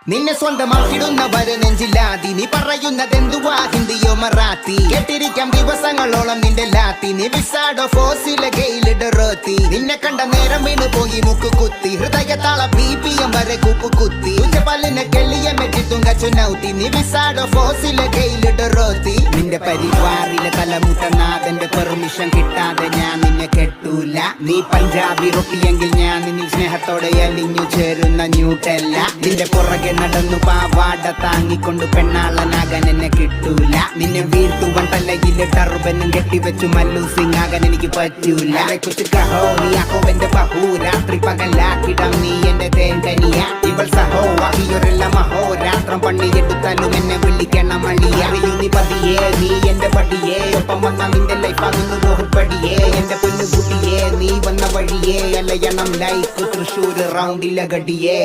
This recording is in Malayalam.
നിന്നെ സ്വന്തമാക്കിടുന്നവര് നെഞ്ചില്ലാതി നീ പറയുന്നതെന്തുവാ ഹിന്ദിയോ മറാത്തി കേട്ടിരിക്കാം ദിവസങ്ങളോളം നിന്റെ ലാത്തി നീ വിസാഡോ ഫോസിലെ ഗെയിലിടറോത്തി നിന്നെ കണ്ട നേരം വീണ് പോയി മുക്കു കുത്തി ഹൃദയത്താള BPM വരെ കുപ്പു കുത്തി പല്ലിനെ കെള്ളിയ മെറ്റി തുങ്കച്ചുനൗത്തി നീ വിസാഡോ ഫോസിലെ ഗെയിലിടറോത്തി നിന്റെ പരിവാറിലെ തലമുട്ടനാഥന്റെ പെർമിഷൻ കിട്ടാതെ ഞാൻ നിന്നെ കെട്ടൂല നീ പഞ്ചാബി റൊട്ടിയെങ്കിൽ ഞാൻ നിന്നിൽ സ്നേഹത്തോടെ അലിഞ്ഞു ചേരുന്ന ന്യൂട്ടല്ല നിന്റെ പുറകെ നടന്നു പാവാട താങ്ങിക്കൊണ്ട് പെണ്ണാളനാകാൻ എന്നെ കിട്ടൂല നിന്നെ വീഴ്ത്തുവൻ തലയിലെ ടർബനും കെട്ടിവെച്ചു മല്ലു സിംഗ് ആകാൻ എനിക്ക് പറ്റൂല നീയാഹോവന്റെ ബഹു രാത്രി പകലാക്കിടാം നീ എന്റെ തേങ്കനിയ ഇവൾ സഹോ അഹിയൊരെല്ല മഹോ രാത്രം പണിയെടുത്താലും എന്നെ വിളിക്കണം അളിയറിയൂ നീ പതിയേ നീ എന്റെ പടിയേ ഒപ്പം വന്ന നിന്റെ ലൈഫ് ആകുന്നു ബോഹുപടിയേ എന്റെ പൊന്നുകുട്ടിയേ നീ വന്ന വഴിയേ അലയണം ലൈഫ് തൃശ്ശൂർ റൗണ്ടിലെ ഗടിയേ